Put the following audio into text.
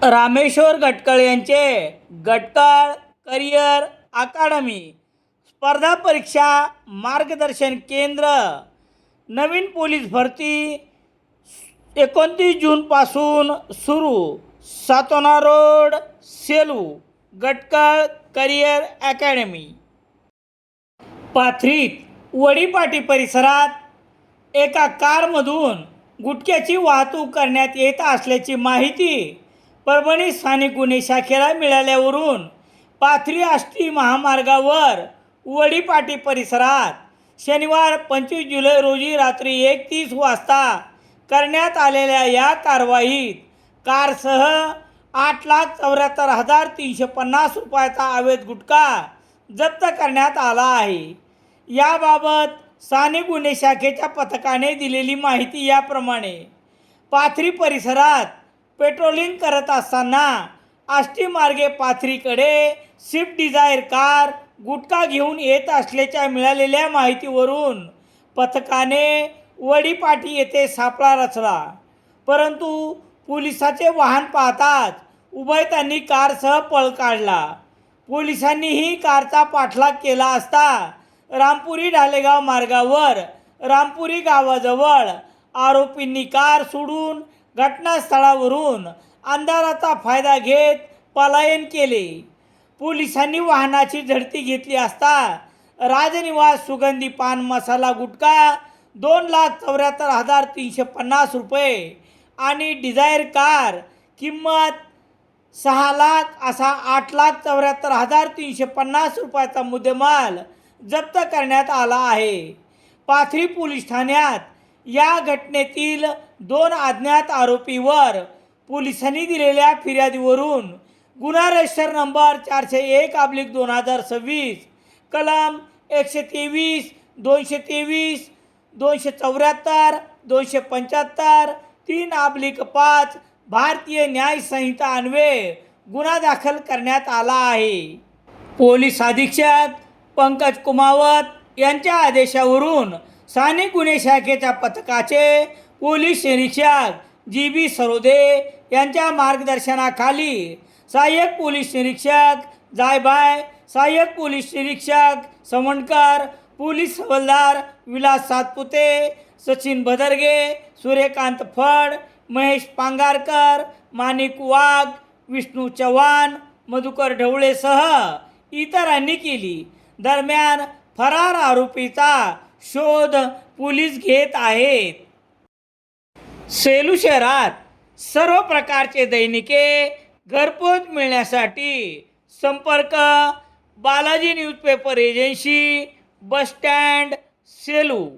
रामेश्वर गटकळ यांचे गटकळ करिअर अकादमी स्पर्धा परीक्षा मार्गदर्शन केंद्र नवीन पोलीस भरती 29 जूनपासून सुरू. Satona road, Selu. Gatkal career academy. पाथरीत वडीपाटी परिसरात एका कारमधून गुटख्याची वाहतूक करण्यात येत असल्याची माहिती परभणी स्थानिक गुन्हे शाखेला मिळाल्यावरून पाथरी आष्टी महामार्गावर वडीपाटी परिसरात शनिवार 25 जुलै रोजी रात्री 1:30 वाजता करण्यात आलेल्या या कारवाईत कारसह 8,74,350 रुपयाचा अवैध गुटखा जप्त करण्यात आला आहे. याबाबत स्थानिक गुन्हे शाखेच्या पथकाने दिलेली माहिती याप्रमाणे. पाथरी परिसरात पेट्रोलिंग करत असताना आष्टी मार्गे पाथरीकडे स्विफ्ट डिझायर कार गुटखा घेऊन येत असल्याच्या मिळालेल्या माहितीवरून पथकाने वडीपाटी येथे सापळा रचला, परंतु पोलिसाचे वाहन पाहताच उभयतांनी कारसह पळ काढला. पोलिसांनीही कारचा पाठलाग केला असता रामपुरी ढालेगाव मार्गावर रामपुरी गावाजवळ आरोपींनी कार सोडून घटनास्थळावरून अंधाराचा फायदा घेत पलायन केले. पोलिसांनी वाहनाची झडती घेतली असता राजनिवास सुगंधी पान मसाला गुटखा 2,74,350 रुपये आणि डिझायर कार किंमत 6 लाख असा 8,74,350 रुपयाचा मुद्देमाल जप्त करण्यात आला आहे. पाथरी पोलीस ठाण्यात या घटनेतील 2 अज्ञात आरोपीवर पोलिसांनी दिलेल्या फिर्यादीवरून गुन्हा रजिस्टर नंबर 401/2026 कलम 123, 223, 274, 275, 3/5 भारतीय न्याय संहिता अन्वये गुन्हा दाखल करण्यात आला आहे. पोलीस अधीक्षक पंकज कुमावत यांच्या आदेशावरून स्थानिक गुन्हे शाखेच्या पथकाचे पोलीस निरीक्षक GB सरोदे यांच्या मार्गदर्शनाखाली सहाय्यक पोलीस निरीक्षक जायभाय, सहाय्यक पोलीस निरीक्षक सवंडकर, पोलीस हवालदार विलास सातपुते, सचिन भदरगे, सूर्यकांत फड, महेश पांगारकर, माणिक वाघ, विष्णू चव्हाण, मधुकर ढवळेसह इतरांनी केली. दरम्यान फरार आरोपीचा शोध पोलीस घेत आहेत. सेलू शहरात सर्व प्रकारचे दैनिके घरपोच मिळण्यासाठी संपर्क Balaji newspaper agency, bus stand, Selu.